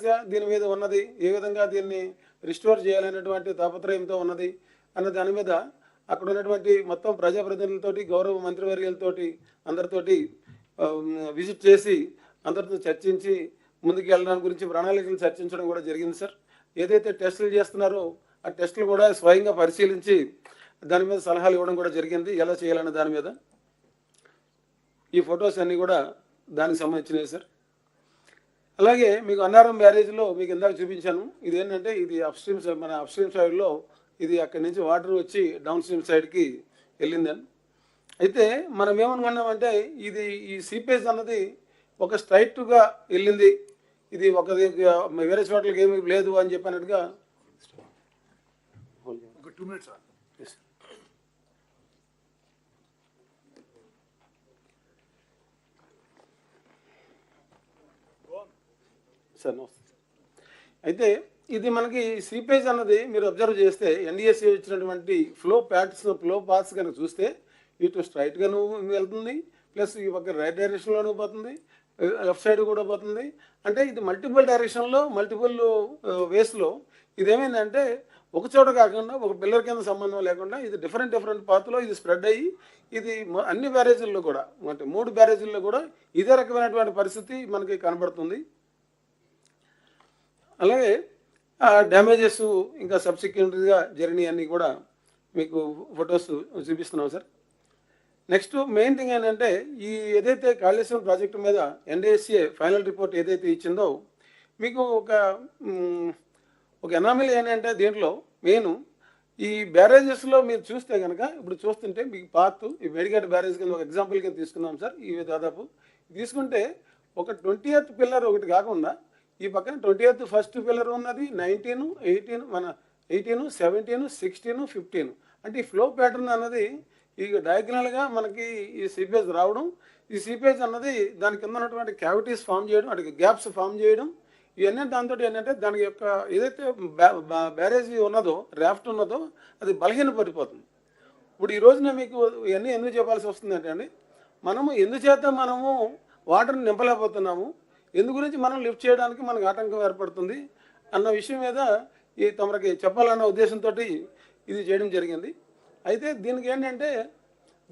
గా దీని మీద ఉన్నది, ఏ విధంగా దీన్ని రిస్టోర్ చేయాలనేటువంటి తాపత్రయంతో ఉన్నది అన్న దాని మీద అక్కడ ఉన్నటువంటి మొత్తం ప్రజాప్రతినిధులతోటి, గౌరవ మంత్రివర్యులతోటి, అందరితోటి విజిట్ చేసి అందరితో చర్చించి ముందుకు వెళ్ళడానికి గురించి ప్రణాళికలు చర్చించడం కూడా జరిగింది సార్. ఏదైతే టెస్టులు చేస్తున్నారో ఆ టెస్టులు కూడా స్వయంగా పరిశీలించి దాని మీద సలహాలు ఇవ్వడం కూడా జరిగింది, ఎలా చేయాలనే దాని మీద. ఈ ఫొటోస్ అన్నీ కూడా దానికి సంబంధించినవి సార్. అలాగే మీకు అన్నారం బ్యారేజ్లో మీకు ఇందాక చూపించాను. ఇది ఏంటంటే ఇది అప్స్ట్రీమ్ సైడ్, మన అప్స్ట్రీమ్ సైడ్లో ఇది అక్కడి నుంచి వాటర్ వచ్చి డౌన్ స్ట్రీమ్ సైడ్కి వెళ్ళిందని. అయితే మనం ఏమనుకున్నామంటే ఇది ఈ సీపేజ్ అన్నది ఒక స్ట్రైట్గా వెళ్ళింది, ఇది ఒక వేరే చోట్లకి ఏమీ లేదు అని చెప్పినట్టుగా. సార్ నమస్తే. అయితే ఇది మనకి సీపేజ్ అన్నది మీరు అబ్జర్వ్ చేస్తే ఎన్డిఎస్సి ఇచ్చినటువంటి ఫ్లో పాత్స్ కనుక చూస్తే ఇటు స్ట్రైట్గాను వెళ్తుంది, ప్లస్ ఈ ఒక రైట్ డైరెక్షన్లోనూ పోతుంది, లెఫ్ట్ సైడ్ కూడా పోతుంది. అంటే ఇది మల్టిపుల్ డైరెక్షన్లో, మల్టిపుల్ వేస్లో ఇదేమైందంటే ఒక చోట కాకుండా ఒక పిల్లర్ కింద సంబంధం లేకుండా ఇది డిఫరెంట్ పాత్లో ఇది స్ప్రెడ్ అయ్యి ఇది అన్ని బ్యారేజీల్లో కూడా, అంటే 3 బ్యారేజీల్లో కూడా ఇదే రకమైనటువంటి పరిస్థితి మనకి కనబడుతుంది. అలాగే డ్యామేజెస్ ఇంకా సబ్సిక్వెంట్గా జరిగినాయి అన్నీ కూడా మీకు ఫొటోస్ చూపిస్తున్నాం సార్. నెక్స్ట్ మెయిన్ థింగ్ ఏంటంటే ఈ ఏదైతే కాళేశ్వరం ప్రాజెక్టు మీద ఎన్డిఎస్ఏ ఫైనల్ రిపోర్ట్ ఏదైతే ఇచ్చిందో మీకు ఒక ఎనామిల్ ఏంటంటే దీంట్లో మెయిన్ ఈ బ్యారేజెస్లో మీరు చూస్తే కనుక ఇప్పుడు చూస్తుంటే మీకు పాత్ ఈ మేడిగడ్డ బ్యారేజ్ కింద ఒక ఎగ్జాంపుల్ కింద తీసుకున్నాం సార్. ఇవి దాదాపు తీసుకుంటే ఒక 20th పిల్లర్ ఒకటి కాకుండా ఈ పక్కన 20th ఫస్ట్ పిల్లర్ ఉన్నది, 19, 18, మన 18, 17, 16, 15. అంటే ఈ ఫ్లో ప్యాటర్న్ అన్నది ఈ డయాగ్నల్గా మనకి ఈ సీపేజ్ రావడం, ఈ సీపేజ్ అన్నది దాని కింద ఉన్నటువంటి క్యావిటీస్ ఫామ్ చేయడం, అంటే గ్యాప్స్ ఫామ్ చేయడం, ఇవన్నీ దాంతో ఏంటంటే దాని యొక్క ఏదైతే బ్యారేజ్ ఉన్నదో, రాఫ్ట్ ఉన్నదో అది బలహీనపడిపోతుంది. ఇప్పుడు ఈ రోజున మీకు ఇవన్నీ ఎందుకు చెప్పాల్సి వస్తుంది అంటే అండి, మనము ఎందుచేత మనము వాటర్ని నింపలేకపోతున్నాము, ఎందు గురించి మనం లిఫ్ట్ చేయడానికి మనకు ఆటంకం ఏర్పడుతుంది అన్న విషయం మీద ఈ తమరికి చెప్పాలన్న ఉద్దేశంతో ఇది చేయడం జరిగింది. అయితే దీనికి ఏంటంటే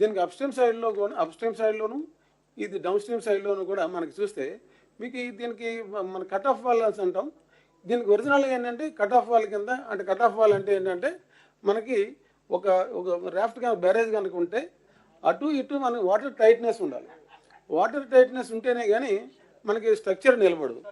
దీనికి అప్స్ట్రీమ్ సైడ్లోను ఇది డౌన్ స్ట్రీమ్ సైడ్లోను కూడా మనకి చూస్తే మీకు దీనికి మన కట్ ఆఫ్ వాల్ అని అంటాం. దీనికి ఒరిజినల్గా ఏంటంటే కట్ ఆఫ్ వాల్ కింద, అంటే కట్ ఆఫ్ వాల్ అంటే ఏంటంటే మనకి ఒక రాఫ్ట్ కనుక బ్యారేజ్ కనుక ఉంటే అటు ఇటు మనకి వాటర్ టైట్నెస్ ఉండాలి. వాటర్ టైట్నెస్ ఉంటేనే కానీ మనకి స్ట్రక్చర్ నిలబడదు.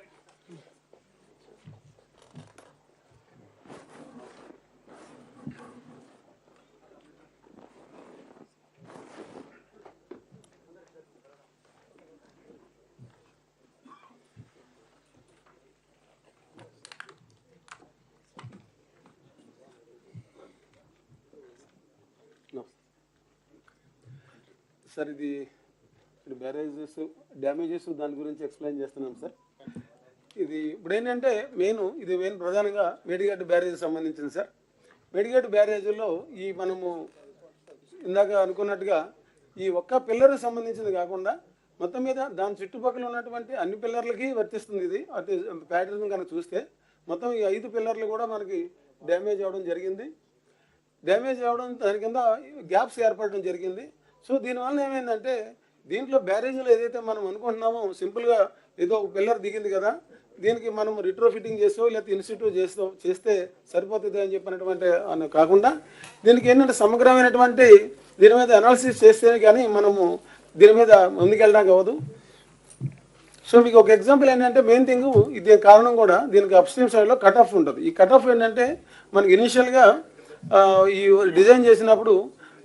సార్ ఇది బ్యారేజెస్ డ్యామేజెస్ దాని గురించి ఎక్స్ప్లెయిన్ చేస్తున్నాం సార్. ఇది ఇప్పుడు ఏంటంటే మెయిన్ ప్రధానంగా మేడిగడ్డ బ్యారేజ్ సంబంధించింది సార్. మేడిగడ్డ బ్యారేజ్లో ఈ మనము ఇందాక అనుకున్నట్టుగా ఈ ఒక్క పిల్లర్కి సంబంధించింది కాకుండా మొత్తం మీద దాని చుట్టుపక్కల ఉన్నటువంటి అన్ని పిల్లర్లకి వర్తిస్తుంది. ఇది అటు ప్యాటర్న్ కనుక చూస్తే మొత్తం ఈ 5 పిల్లర్లు కూడా మనకి డ్యామేజ్ అవ్వడం జరిగింది. డ్యామేజ్ అవ్వడం దాని కింద గ్యాప్స్ ఏర్పడడం జరిగింది. సో దీనివల్ల ఏమైందంటే దీంట్లో బ్యారేజీలో ఏదైతే మనం అనుకుంటున్నామో సింపుల్గా ఏదో ఒక పిల్లర్ దిగింది కదా, దీనికి మనం రిట్రోఫిట్టింగ్ చేస్తాం లేకపోతే ఇన్స్టిట్యూట్ చేస్తే సరిపోతుంది అని చెప్పినటువంటి కాకుండా దీనికి ఏంటంటే సమగ్రమైనటువంటి దీని మీద అనాలిసిస్ చేస్తే కానీ మనము దీని మీద ముందుకెళ్ళడానికి అవ్వదు. సో మీకు ఒక ఎగ్జాంపుల్ ఏంటంటే మెయిన్ థింగ్ ఇది కారణం కూడా దీనికి అప్స్ట్రీమ్ సైడ్లో కట్ ఆఫ్ ఉంటుంది. ఈ కట్ ఆఫ్ ఏంటంటే మనకి ఇనీషియల్గా ఈ డిజైన్ చేసినప్పుడు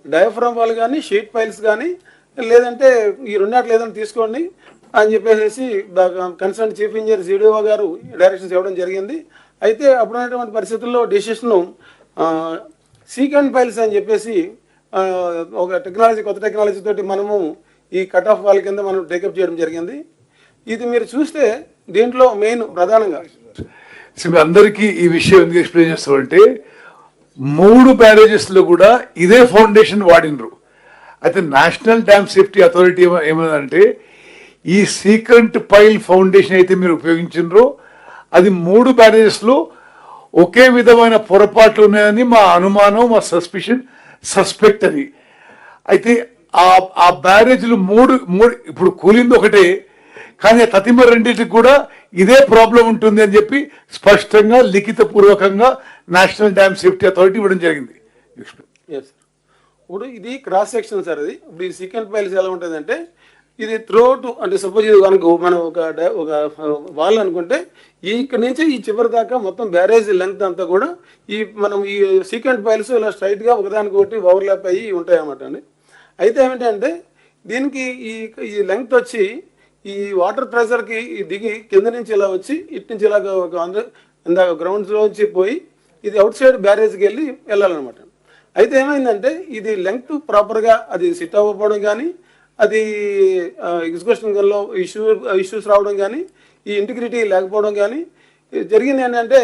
డయాఫ్రామ్ వాల్ కానీ షీట్ పైల్స్ కానీ లేదంటే ఈ రెండాట్లు ఏదైనా తీసుకోండి అని చెప్పేసి కన్సర్న్ చీఫ్ ఇంజనీర్ సిడిఓ గారు డైరెక్షన్స్ ఇవ్వడం జరిగింది. అయితే అప్పుడున్నటువంటి పరిస్థితుల్లో డెసిషన్ సీకెండ్ పైల్స్ అని చెప్పేసి ఒక కొత్త టెక్నాలజీ తోటి మనము ఈ కట్ ఆఫ్ వాల్ కింద మనం టేకప్ చేయడం జరిగింది. ఇది మీరు చూస్తే దీంట్లో మెయిన్ ప్రధానంగా అందరికీ ఈ విషయం ఎందుకు ఎక్స్ప్లెయిన్ చేస్తామంటే 3 బ్యారేజెస్లో కూడా ఇదే ఫౌండేషన్ వాడినరు. అయితే నేషనల్ డ్యామ్ సేఫ్టీ అథారిటీ ఏమన్నదంటే ఈ సీకెంట్ పైల్ ఫౌండేషన్ అయితే మీరు ఉపయోగించినరో అది 3 బ్యారేజెస్లో ఒకే విధమైన పొరపాట్లు ఉన్నాయని మా అనుమానం, మా సస్పెక్ట్ అది. అయితే ఆ బ్యారేజ్లు మూడు ఇప్పుడు కూలింది ఒకటే, కానీ తతిమ రెండింటికి కూడా ఇదే ప్రాబ్లం ఉంటుంది అని చెప్పి స్పష్టంగా లిఖిత పూర్వకంగా నేషనల్ డ్యామ్ సేఫ్టీ అథారిటీ ఇవ్వడం జరిగింది. Yes sir. ఇప్పుడు ఇది క్రాస్ సెక్షన్ సార్. ఇది ఇప్పుడు ఈ సీకెంట్ పైల్స్ ఎలా ఉంటుందంటే ఇది త్రోట్ అంటే సపోజ్ ఇది కనుక మనం ఒక వాల్ అనుకుంటే ఇక్కడ నుంచి ఈ చివరి దాకా మొత్తం బ్యారేజ్ లెంగ్త్ అంతా కూడా మనం ఈ సీకెంట్ పైల్స్ ఇలా స్ట్రైట్గా ఒకదానికొకటి ఓవర్లాప్ అయ్యి ఉంటాయి అన్నమాట అండి. అయితే ఏమిటంటే దీనికి ఈ లెంగ్త్ వచ్చి ఈ వాటర్ ప్రెషర్కి దిగి కింద నుంచి ఇలా వచ్చి ఇటు నుంచి ఇలాగ ఇందాక గ్రౌండ్స్లో వచ్చి పోయి ఇది అవుట్ సైడ్ బ్యారేజ్కి వెళ్ళాలన్నమాట. అయితే ఏమైందంటే ఇది లెంగ్త్ ప్రాపర్గా అది సిట్ అవ్వకపోవడం కానీ, అది ఎగ్జిక్యూషన్ గన్లో ఇష్యూస్ రావడం కానీ, ఈ ఇంటిగ్రిటీ లేకపోవడం కానీ జరిగింది. ఏంటంటే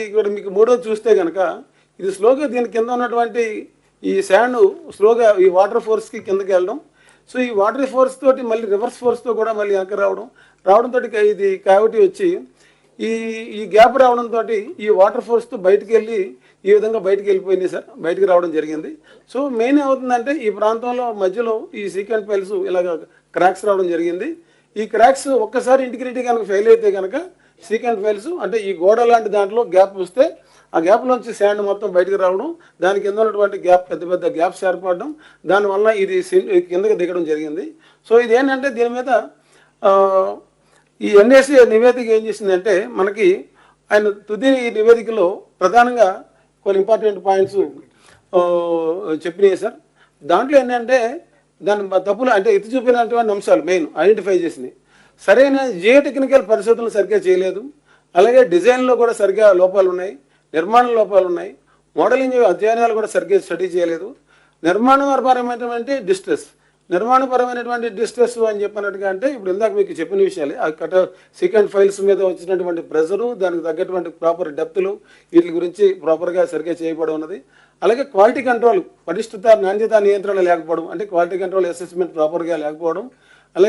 ఇక్కడ మీకు మూడోది చూస్తే కనుక ఇది స్లోగా దీని కింద ఉన్నటువంటి ఈ శాండ్ స్లోగా ఈ వాటర్ ఫోర్స్కి కిందకి వెళ్ళడం. సో ఈ వాటర్ ఫోర్స్ తోటి మళ్ళీ రివర్స్ ఫోర్స్తో కూడా మళ్ళీ వెనక రావడంతో ఇది క్యావిటీ వచ్చి ఈ గ్యాప్ రావడంతో ఈ వాటర్ ఫోర్స్తో బయటికి వెళ్ళి ఈ విధంగా బయటికి వెళ్ళిపోయింది సార్, బయటికి రావడం జరిగింది. సో మెయిన్ ఏమవుతుందంటే ఈ ప్రాంతంలో మధ్యలో ఈ సీకెంట్ పైల్స్ ఇలాగ క్రాక్స్ రావడం జరిగింది. ఈ క్రాక్స్ ఒక్కసారి ఇంటిగ్రిటీ కనుక ఫెయిల్ అయితే కనుక సీకెంట్ పైల్స్ అంటే ఈ గోడ లాంటి దాంట్లో గ్యాప్ వస్తే ఆ గ్యాప్లోంచి శాండ్ మొత్తం బయటికి రావడం, దాని కింద ఉన్నటువంటి పెద్ద పెద్ద గ్యాప్స్ ఏర్పడడం, దానివల్ల ఇది కిందకి దిగడం జరిగింది. సో ఇది ఏంటంటే దీని మీద ఈ ఎన్ఏసీ నివేదిక ఏం చేసిందంటే మనకి ఆయన తుది నివేదికలో ప్రధానంగా కొన్ని ఇంపార్టెంట్ పాయింట్స్ చెప్పినాయి సార్. దాంట్లో ఏంటంటే దాని తప్పులు అంటే ఎత్తి చూపినటువంటి అంశాలు మెయిన్ ఐడెంటిఫై చేసినాయి. సరైన జియో టెక్నికల్ పరిశోధనలు సరిగ్గా చేయలేదు, అలాగే డిజైన్లో కూడా సరిగ్గా లోపాలు ఉన్నాయి, నిర్మాణ లోపాలు ఉన్నాయి, మోడలింగ్ అధ్యయనాలు కూడా సరిగ్గా స్టడీ చేయలేదు. నిర్మాణపరమైనటువంటి డిస్ట్రెస్ అని చెప్పినట్టుగా అంటే ఇప్పుడు ఇందాక మీకు చెప్పిన విషయాలే ఆ సీకెంట్ ఫైల్స్ మీద వచ్చినటువంటి ప్రెజరు, దానికి తగ్గటువంటి ప్రాపర్ డెప్త్లు వీటి గురించి ప్రాపర్గా సరిగ్గా చేయబడి ఉన్నది. అలాగే క్వాలిటీ కంట్రోల్ పటిష్టత నాణ్యత నియంత్రణ లేకపోవడం, అంటే క్వాలిటీ కంట్రోల్ అసెస్మెంట్ ప్రాపర్గా లేకపోవడం,